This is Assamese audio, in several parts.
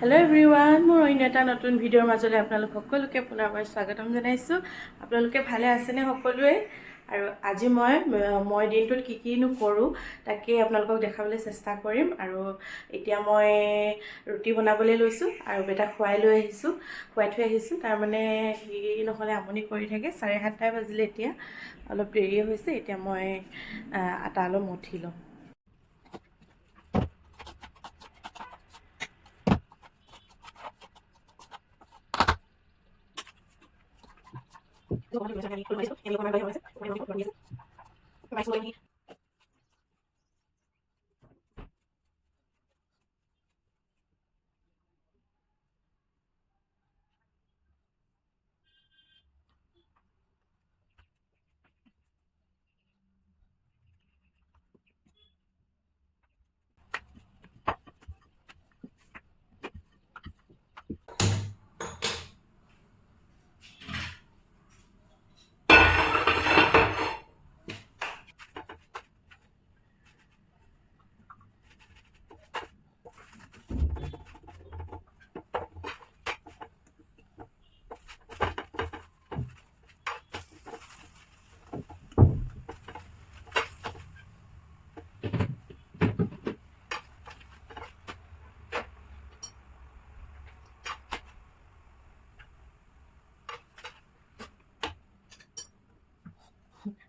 Hello everyone, মোৰ অন্য এটা নতুন ভিডিঅ'ৰ মাজলৈ আপোনালোক সকলোকে পুনৰবাৰ স্বাগতম জনাইছো। আপোনালোকে ভালে আছেনে সকলোৱে? আৰু আজি মই দিনটোত কিনো কৰো তাকে আপোনালোকক দেখাবলৈ চেষ্টা কৰিম। আৰু এতিয়া মই ৰুটি বনাবলৈ লৈছো আৰু বেটা খুৱাই থৈ আহিছো। তাৰ মানে সি নহলে আমনি কৰি থাকে। 7:30 বাজিলে এতিয়া অলপ দেৰি হৈছে। এতিয়া মই আটা অলপ মঠি লওঁ।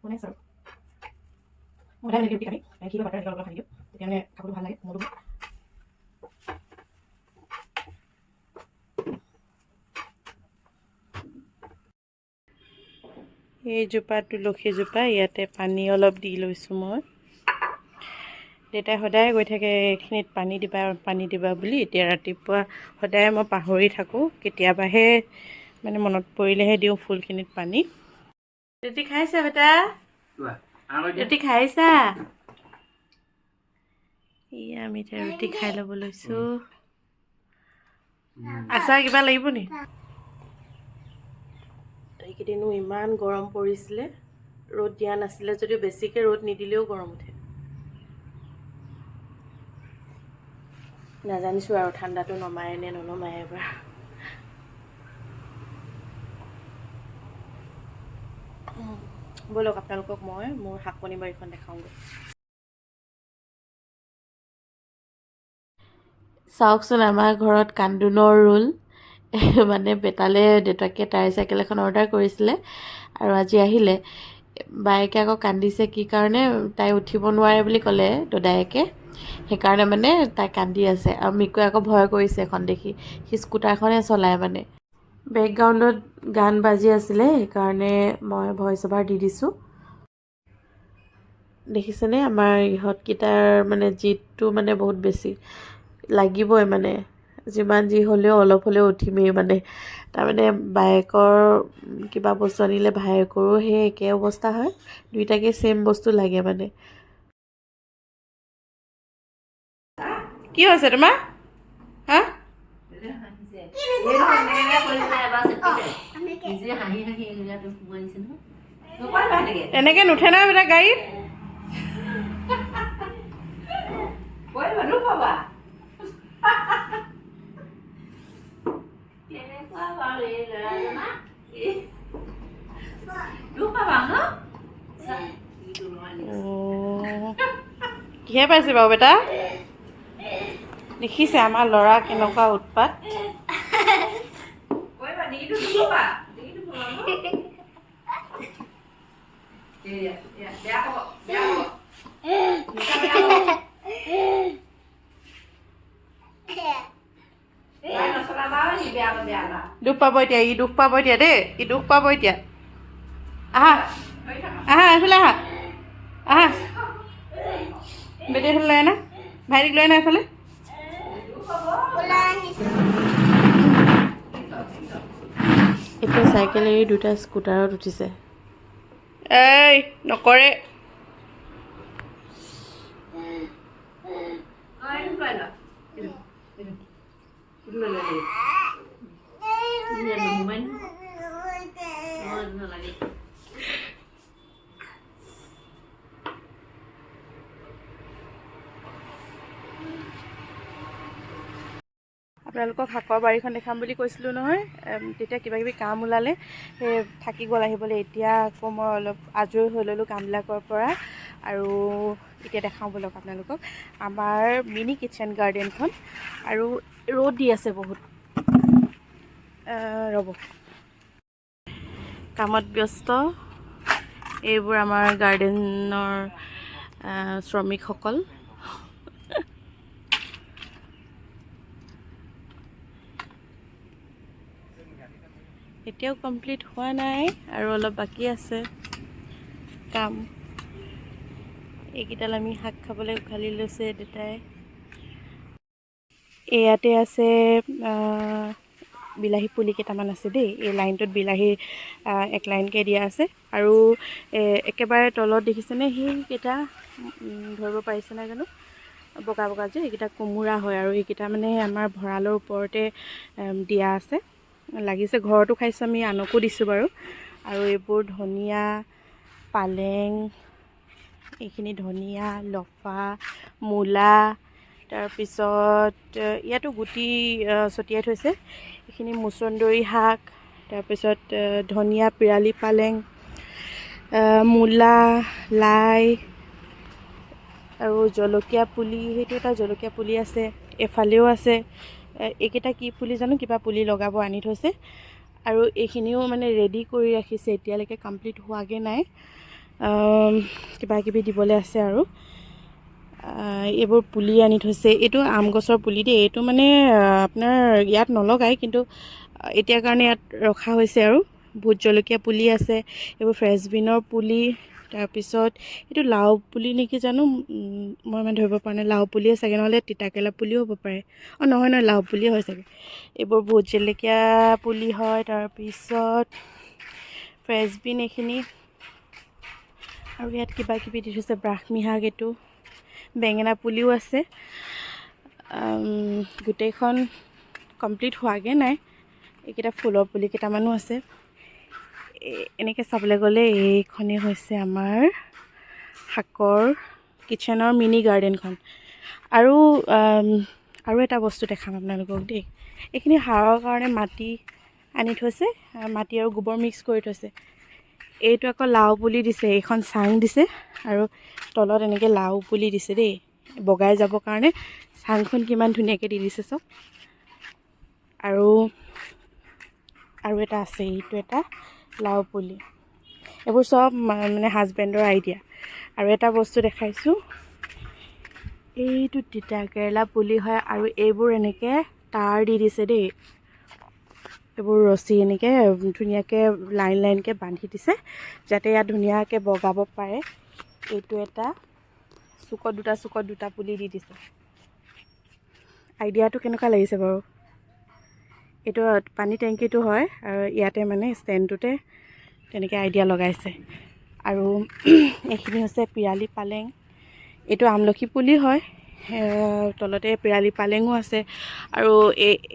Bueno, eso. Vamos a darle el pica aquí lo para el otro que tiene capul ভাল লাগে মোৰো এই জোপা তুলসী জোপা ইয়াতে পানী অলপ দি লৈছো মই দেউতাই সদায় গৈ থাকে এইখিনিত পানী দিবা বুলি এতিয়া ৰাতিপুৱা সদায় মই পাহৰি থাকো কেতিয়াবাহে মানে মনত পৰিলেহে দিও ফুলখিনিত পানী ৰুটি খাইছা বেটা ৰুটি খাইছা ইয়া আমি ৰুটি খাই ল'ব লৈছো আচাৰ কিবা লাগিব নি এইকেইদিনো ইমান গৰম পৰিছিলে ৰ'দ দিয়া নাছিলে যদি বেছিকে ৰ'দ নিদিলেও গৰম উঠে নাজানিছো আৰু ঠাণ্ডাটো নমায় নে ননমায় এবাৰ বলক আপোনালোকক মই মোৰ শাকনি বাৰীখন দেখাওঁগৈ চাওকচোন আমাৰ ঘৰত কান্দুনৰ ৰোল মানে বেটালে দেউতাকে টায়াৰ চাইকেল এখন অৰ্ডাৰ কৰিছিলে আৰু আজি আহিলে বাইকে আকৌ কান্দিছে কি কাৰণে তাই উঠিব নোৱাৰে বুলি ক'লে দদায়েকে সেইকাৰণে মানে তাই কান্দি আছে আৰু মিকুৱে আকৌ ভয় কৰিছে এখন দেখি সি স্কুটাৰখনে চলায় মানে বেকগ্ৰাউণ্ডত গান বাজি আছিলে সেইকাৰণে মই ভইচ অভাৰ দি দিছোঁ দেখিছেনে আমাৰ ইহঁতকেইটাৰ মানে জিদটো মানে বহুত বেছি লাগিবই মানে যিমান যি হ'লেও অলপ হ'লেও উঠিমেই মানে তাৰমানে বাইকৰ কিবা বস্তু আনিলে ভাইকৰো সেই একে অৱস্থা হয় দুইটাকে সেম বস্তু লাগে মানে কি হৈছে তোমাৰ হা এনেকে নুঠে নহয় বেটা গাড়ীত কিহে পাইছে বাৰু বেটা দেখিছে আমাৰ ল'ৰা কেনেকুৱা উৎপাত দুখ পাব এতিয়া ই দুখ পাব এতিয়া দেই ই দুখ পাব এতিয়া আহা আহা এইফালে আহা আহা বেটি এইফালে লৈ আনা ভাইটিক লৈ আনা এইফালে এতিয়া চাইকেল এৰি দুটা স্কুটাৰত উঠিছে এই নকৰে আপোনালোকক শাকৰ বাৰীখন দেখাম বুলি কৈছিলোঁ নহয়, তেতিয়া কিবাকিবি কাম ওলালে সেই থাকি গ'ল আহিবলৈ। এতিয়া আকৌ মই অলপ আজৰি হৈ ল'লোঁ কামবিলাকৰ পৰা, আৰু এতিয়া দেখাওঁ ব'লক আপোনালোকক আমাৰ মিনি কিটচেন গাৰ্ডেনখন। আৰু ৰ'দ দি আছে বহুত, ৰ'ব, কামত ব্যস্ত এইবোৰ আমাৰ গাৰ্ডেনৰ শ্ৰমিকসকল। এতিয়াও কমপ্লিট হোৱা নাই আৰু অলপ বাকী আছে কাম। এইকেইডাল আমি শাক খাবলৈ উঘালি লৈছে দেউতাই। ইয়াতে আছে বিলাহী পুলি কেইটামান আছে দেই। এই লাইনটোত বিলাহী এক লাইনকৈ দিয়া আছে, আৰু একেবাৰে তলত দেখিছেনে সেইকেইটা, ধৰিব পাৰিছেনে জানো, বগা বগা যে, এইকেইটা কোমোৰা হয়। আৰু এইকেইটা মানে আমাৰ ভঁৰালৰ ওপৰতে দিয়া আছে, লাগিছে। ঘৰতো খাইছোঁ আমি, আনকো দিছোঁ বাৰু। আৰু এইবোৰ ধনিয়া, পালেং, এইখিনি ধনিয়া, লফা, মূলা, তাৰপিছত ইয়াতো গুটি ছটিয়াই থৈছে। এইখিনি মুচন্দৰী শাক, তাৰপিছত ধনিয়া, পিৰালি পালেং, মূলা, লাই, আৰু জলকীয়া পুলি, সেইটো এটা জলকীয়া পুলি আছে। এফালেও আছে, এইকেইটা কি পুলি জানো, কিবা পুলি লগাব আনি থৈছে। আৰু এইখিনিও মানে ৰেডি কৰি ৰাখিছে, এতিয়ালৈকে কমপ্লিট হোৱাগৈ নাই, কিবা কিবি দিবলৈ আছে। আৰু এইবোৰ পুলি আনি থৈছে। এইটো আম গছৰ পুলি দেই, এইটো মানে আপোনাৰ ইয়াত নলগায়, কিন্তু এতিয়াৰ কাৰণে ইয়াত ৰখা হৈছে। আৰু ভোট জলকীয়া পুলি আছে, এইবোৰ ফ্ৰেঞ্চবিনৰ পুলি, তাৰপিছত এইটো লাও পুলি নেকি জানো, মই ইমান ধৰিব পৰা নাই। লাও পুলিয়ে চাগে, নহ'লে তিতাকেৰেলা পুলিও হ'ব পাৰে। নহয়, লাও পুলিয়ে হয় চাগে। এইবোৰ ভোট জলকীয়া পুলি হয়, তাৰপিছত ফ্ৰেঞ্চবিন এইখিনি, আৰু ইয়াত কিবা কিবি দি থৈছে, ব্ৰাহ্মী শাক, এইটো বেঙেনা পুলিও আছে। গোটেইখন কমপ্লিট হোৱাগৈ নাই। এইকেইটা ফুলৰ পুলি কেইটামানো আছে। এনেকৈ চাবলৈ গ'লে এইখনেই হৈছে আমাৰ শাকৰ কিটচেনৰ মিনি গাৰ্ডেনখন। আৰু এটা বস্তু দেখাম আপোনালোকক দেই। এইখিনি সাৰৰ কাৰণে মাটি আনি থৈছে, মাটি আৰু গোবৰ মিক্স কৰি থৈছে। এইটো আকৌ লাও পুলি দিছে, এইখন চাং দিছে, আৰু তলত এনেকৈ লাও পুলি দিছে দেই, বগাই যাবৰ কাৰণে। চাংখন কিমান ধুনীয়াকৈ দি দিছে চব। আৰু এটা আছে, এইটো এটা লাও পুলি। এইবোৰ চব মানে হাজবেণ্ডৰ আইডিয়া। আৰু এটা বস্তু দেখাইছোঁ, এইটো তিতা কেৰেলা পুলি হয়, আৰু এইবোৰ এনেকৈ তাঁৰ দি দিছে দেই। এইবোৰ ৰছী এনেকৈ ধুনীয়াকৈ লাইন লাইনকৈ বান্ধি দিছে, যাতে ইয়াত ধুনীয়াকৈ বগাব পাৰে। এইটো এটা চুকত দুটা পুলি দি দিছে। আইডিয়াটো কেনেকুৱা লাগিছে বাৰু? এইটো পানী টেংকিটো হয়, আৰু ইয়াতে মানে ষ্টেণ্ডটোতে তেনেকৈ আইডিয়া লগাইছে। আৰু এইখিনি হৈছে পিৰালি পালেং, এইটো আমলখি পুলি হয়, তলতে পিৰালি পালেঙো আছে। আৰু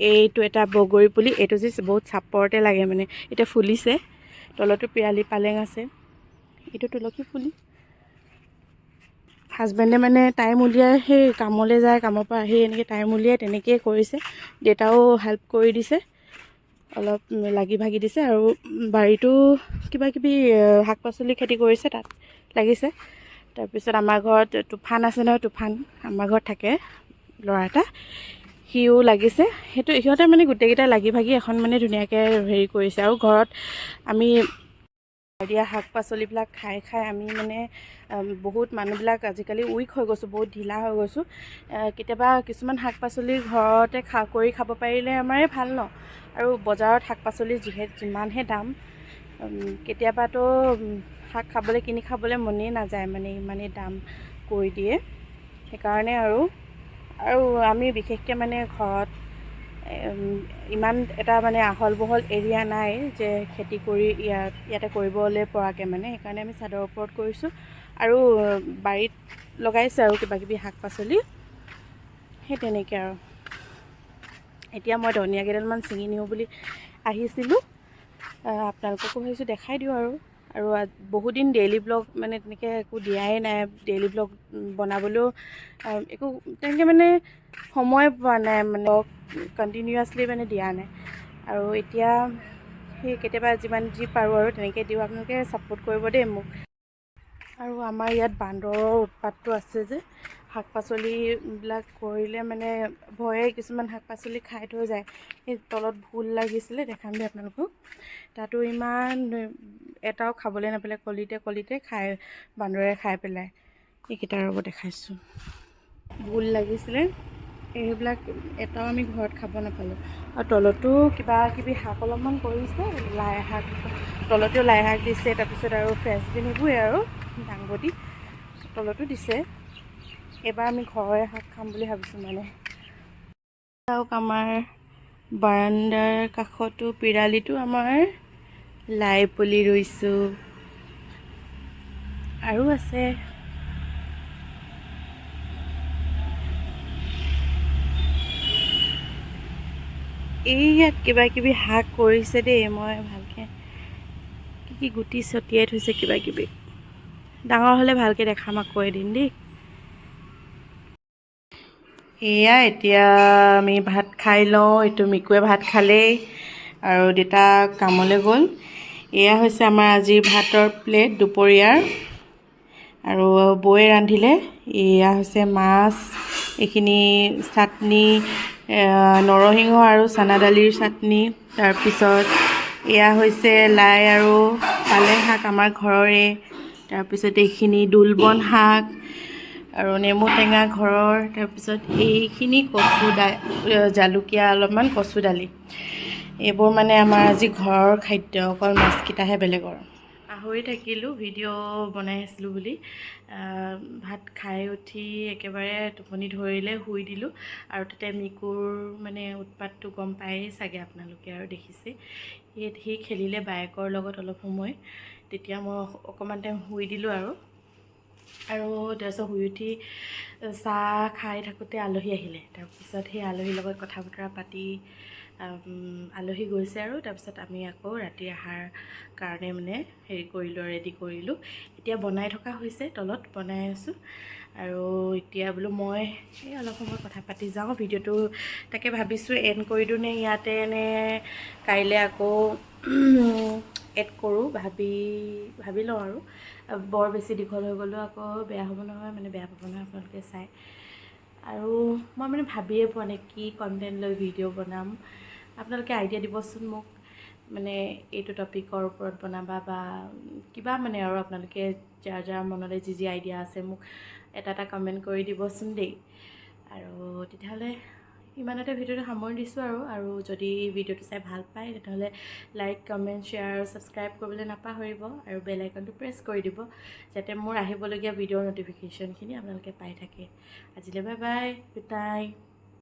এইটো এটা বগৰী পুলি, এইটো যে বহুত চাপৰতে লাগে, মানে এতিয়া ফুলিছে। তলতো পিৰালি পালেং আছে। এইটো তুলসী পুলি। হাজবেণ্ডে মানে টাইম উলিয়াই সেই কামলৈ যায়, কামৰ পৰা আহি এনেকৈ টাইম উলিয়াই তেনেকৈয়ে কৰিছে। দেউতাও হেল্প কৰি দিছে, অলপ লাগি ভাগি দিছে। আৰু বাৰীতো কিবা কিবি শাক পাচলি খেতি কৰিছে, তাত লাগিছে। তাৰপিছত আমাৰ ঘৰত তুফান আছে নহয়, তুফান আমাৰ ঘৰত থাকে, ল'ৰা এটা, সিও লাগিছে। সিহঁতে মানে গোটেইকেইটা লাগি ভাগি এখন মানে ধুনীয়াকৈ হেৰি কৰিছে। আৰু ঘৰত আমি দিয়া শাক পাচলিবিলাক খাই খাই আমি মানে বহুত মানুহবিলাক আজিকালি উইক হৈ গৈছোঁ, বহুত ঢিলা হৈ গৈছোঁ। কেতিয়াবা কিছুমান শাক পাচলি ঘৰতে কৰি খাব পাৰিলে আমাৰে ভাল ন। আৰু বজাৰত শাক পাচলি যিমানহে দাম, কেতিয়াবাতো শাক কিনি খাবলৈ মনেই নাযায়, মানে ইমানেই দাম কৰি দিয়ে। সেইকাৰণে আৰু আমি বিশেষকৈ মানে ঘৰত ইমান এটা মানে আহল বহল এৰিয়া নাই যে খেতি কৰি ইয়াতে কৰিবলৈ পৰাকৈ, মানে সেইকাৰণে আমি চাদৰ ওপৰত কৰিছোঁ। আৰু বাৰীত লগাইছে আৰু কিবা কিবি শাক পাচলি, সেই তেনেকৈ। আৰু এতিয়া মই ধনিয়া কেইডালমান ছিঙি নিওঁ বুলি আহিছিলোঁ, আপোনালোককো ভাবিছোঁ দেখাই দিওঁ। আৰু বহুদিন ডেইলি ব্লগ মানে তেনেকৈ একো দিয়াই নাই, ডেইলি ব্লগ বনাবলৈও একো তেনেকৈ মানে সময় পোৱা নাই, মানে কণ্টিনিউৱাছলি মানে দিয়া নাই। আৰু এতিয়া সেই কেতিয়াবা যিমান যি পাৰোঁ আৰু তেনেকৈ দিওঁ, আপোনালোকে ছাপোৰ্ট কৰিব দেই মোক। আৰু আমাৰ ইয়াত বান্দৰৰ উৎপাতটো আছে যে, শাক পাচলিবিলাক কৰিলে মানে ভয়ে কিছুমান শাক পাচলি খাই থৈ যায়। সেই তলত ভোল লাগিছিলে, দেখাম দেই আপোনালোকক। তাতো ইমান এটাও খাবলৈ নাপালে, কলিতে কলিতে বান্দৰে খাই পেলাই। এইকেইটা ৰ'ব দেখাইছোঁ, ভোল লাগিছিলে, এইবিলাক এটাও আমি ঘৰত খাব নাপালোঁ। আৰু তলতো কিবা কিবি শাক অলপমান কৰিছে, লাই শাক, তলতেও লাই শাক দিছে, তাৰপিছত আৰু ফ্ৰেঞ্চবিন এইবোৰেই আৰু দাংবডি তলতো দিছে। এইবাৰ আমি ঘৰৰে শাক খাম বুলি ভাবিছোঁ মানে। চাওক, আমাৰ বাৰাণ্ডাৰ কাষতো পিৰালিটো আমাৰ লাই পুলি ৰুইছোঁ, আৰু আছে। এই ইয়াত কিবা কিবি শাক কৰিছে দেই, মই ভালকৈ কি গুটি ছটিয়াই থৈছে কিবা কিবি। ডাঙৰ হ'লে ভালকৈ দেখাম আকৌ এদিন দেই। এয়া এতিয়া আমি ভাত খাই লওঁ। এইটো মিকুৱে ভাত খালেই আৰু দেউতা কামলৈ গ'ল। এয়া হৈছে আমাৰ আজিৰ ভাতৰ প্লেট দুপৰীয়াৰ, আৰু বৌয়ে ৰান্ধিলে। এয়া হৈছে মাছ, এইখিনি চাটনি, নৰসিংহ আৰু চানা দালিৰ চাটনি। তাৰপিছত এয়া হৈছে লাই আৰু পালেং শাক আমাৰ ঘৰৰে। তাৰপিছত এইখিনি দোলবন শাক আৰু নেমু টেঙা ঘৰৰ। তাৰপিছত এইখিনি জালুকীয়া অলপমান কচু দালি। এইবোৰ মানে আমাৰ আজি ঘৰৰ খাদ্য, অকল মাছকেইটাহে বেলেগৰ। পাহৰি থাকিলোঁ ভিডিঅ' বনাই আছিলোঁ বুলি। ভাত খাই উঠি একেবাৰে টোপনি ধৰিলে, শুই দিলোঁ। আৰু তাতে মিকুৰ মানে উৎপাতটো গম পায়েই চাগে আপোনালোকে, আৰু দেখিছে। সি খেলিলে বায়েকৰ লগত অলপ সময়, তেতিয়া মই অকণমান টাইম শুই দিলোঁ। আৰু তাৰপিছত শুই উঠি চাহ খাই থাকোঁতে আলহী আহিলে। তাৰপিছত সেই আলহীৰ লগত কথা বতৰা পাতি আলহী গৈছে, আৰু তাৰপিছত আমি আকৌ ৰাতিৰ আহাৰ কাৰণে মানে ৰেডি কৰিলোঁ। এতিয়া বনাই থকা হৈছে, তলত বনাই আছোঁ। আৰু এতিয়া বোলো মই এই অলপ সময় কথা পাতি যাওঁ। ভিডিঅ'টো তাকে ভাবিছোঁ এণ্ড কৰি দিওঁ নে ইয়াতে, নে কাইলৈ আকৌ এড কৰোঁ, ভাবি লওঁ। আৰু বৰ বেছি দীঘল হৈ গ'লেও আকৌ বেয়া হ'ব নহয়, মানে বেয়া পাব নহয় আপোনালোকে চাই। আৰু মই মানে ভাবিয়ে পোৱা নাই কি কণ্টেণ্ট লৈ ভিডিঅ' বনাম। আপোনালোকে আইডিয়া দিবচোন মোক, মানে এইটো টপিকৰ ওপৰত বনাবা বা কিবা মানে, আৰু আপোনালোকে যাৰ মনলৈ যি আইডিয়া আছে মোক এটা কমেণ্ট কৰি দিবচোন দেই। আৰু তেতিয়াহ'লে ইমানতে ভিডিঅ'টো সামৰি দিছোঁ। আৰু যদি ভিডিঅ'টো চাই ভাল পায় তেতিয়াহ'লে লাইক, কমেণ্ট, শ্বেয়াৰ আৰু ছাবস্ক্ৰাইব কৰিবলৈ নাপাহৰিব, আৰু বেল আইকনটো প্ৰেছ কৰি দিব, যাতে মোৰ আহিবলগীয়া ভিডিঅ'ৰ ন'টিফিকেশ্যনখিনি আপোনালোকে পাই থাকে। আজিলৈ বাই বাই, গুড নাইট।